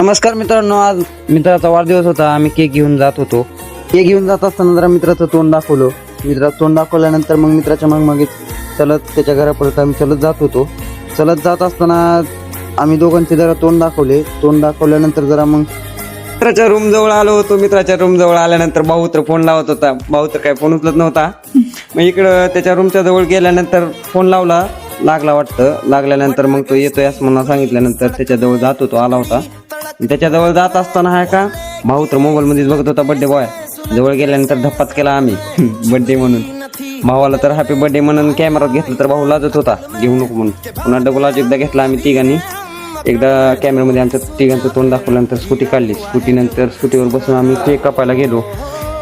नमस्कार मित्रांनो, आज मित्राचा वाढदिवस होता. आम्ही केक घेऊन जात होतो. केक घेऊन जात असताना जरा मित्राचं तोंड दाखवलं. मित्राचं तोंड दाखवल्यानंतर मग मित्राच्या मागेच चलत त्याच्या घरापर्यंत आम्ही चलत जात होतो. चलत जात असताना आम्ही दोघांचे जरा तोंड दाखवले. तोंड दाखवल्यानंतर जरा मग मित्राच्या रूम जवळ आलो होतो. मित्राच्या रूम जवळ आल्यानंतर भाऊ तर फोन लावत होता. भाऊ तर काय फोन उचलत नव्हता. मग इकडं त्याच्या रूमच्या जवळ गेल्यानंतर फोन लागला वाटतं. लागल्यानंतर मग तो येतोय असं मला सांगितल्यानंतर त्याच्याजवळ जात होतो. आला होता. त्याच्याजवळ जात असताना हाय का भाऊ तर मोबाईल मध्येच बघत होता बर्थडे बॉय. जवळ गेल्यानंतर धप्पाच केला आम्ही बर्थडे म्हणून. भावाला तर हॅपी बर्थडे म्हणून कॅमेरात घेतलं तर भाऊ लाजत होता, घेऊ नको म्हणून. पुन्हा डबल आज एकदा घेतला आम्ही तिघांनी. एकदा कॅमेरामध्ये आमच्या तिघांचं तोंड दाखवल्यानंतर स्कूटी काढली. स्कूटीनंतर स्कूटीवर बसून आम्ही केक कापायला गेलो.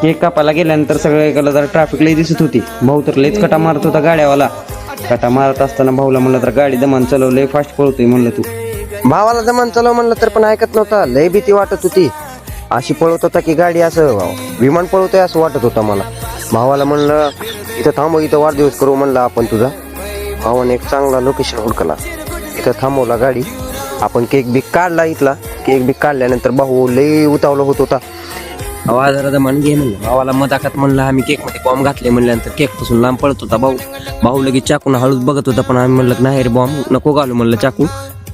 केक कापायला गेल्यानंतर सगळ्याकडे जरा ट्रॅफिक लई दिसत होती. भाऊ तर लईच कटा मारत होता गाड्यावाला. कटा मारत असताना भाऊला म्हणलं तर गाडी दमान चालव, लई फास्ट पळतोय म्हणलं तू. भावाला दमान चालव म्हणलं तर पण ऐकत नव्हता. लई भीती वाटत होती. अशी पळत होता की गाडी असं विमान पळवतोय असं वाटत होतं मला. भावाला म्हणलं इथं थांबव, इथं वाढदिवस करू म्हणलं आपण तुझा. भावाने एक चांगला लोकेशन हुडकला. इथं थांबवला गाडी. आपण केक बिक काढला इथला. केक बिक काढल्यानंतर भाऊ लई उतावला होत होता. जरा दमान घे म्हणलं. भावाला मदाकात म्हणलं आम्ही केक मध्ये बॉम्ब घातले म्हणल्यानंतर केक पासून लांब पळत होता भाऊ लगेच चाकून हळूच बघत होता. पण आम्ही म्हणलं नाही रे बॉम्ब नको घालू म्हणलं.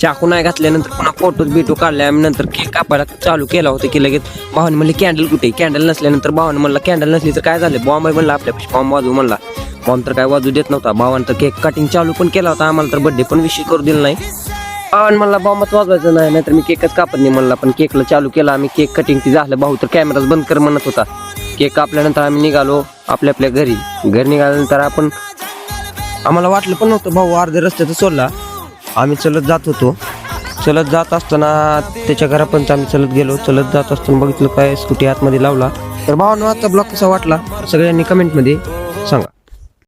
चाकू नाही घातल्यानंतर पुन्हा फोटो बिटो काढले आम्ही. नंतर केक कापायला चालू केला होता की लगेच भावाने म्हणले कॅन्डल कुठे. कॅन्डल नसल्यानंतर भावाने म्हणलं कॅन्डल नसली तर काय झालं, बॉम्ब आहे म्हणलं आपल्यापाशी, बॉम्ब वाजू म्हणला. बॉम्ब तर काय वाजू देत नव्हता. भावानं तर केक कटिंग चालू पण केला होता. आम्हाला तर बर्थडे पण विश करू दिला नाही. भावाने म्हणला बॉम्बच वाजवायचं नाही, नाहीतर मी केकच कापत नाही म्हणला. पण केकला चालू केला आम्ही. केक कटिंग ती झालं. भाऊ तर कॅमेराच बंद कर म्हणत होता. केक कापल्यानंतर आम्ही निघालो आपल्या घरी निघाल्यानंतर आम्हाला वाटलं पण नव्हतं भाऊ अर्ध्या रस्त्यात सोडला. आम्ही चलत जात होतो. चलत जात असताना त्याच्या घरापर्यंत आम्ही चलत गेलो. चलत जात असताना बघितलं काय स्कूटी आतमध्ये लावला. तर भावांनो आजचा ब्लॉग कसा वाटला सगळ्यांनी कमेंटमध्ये सांगा.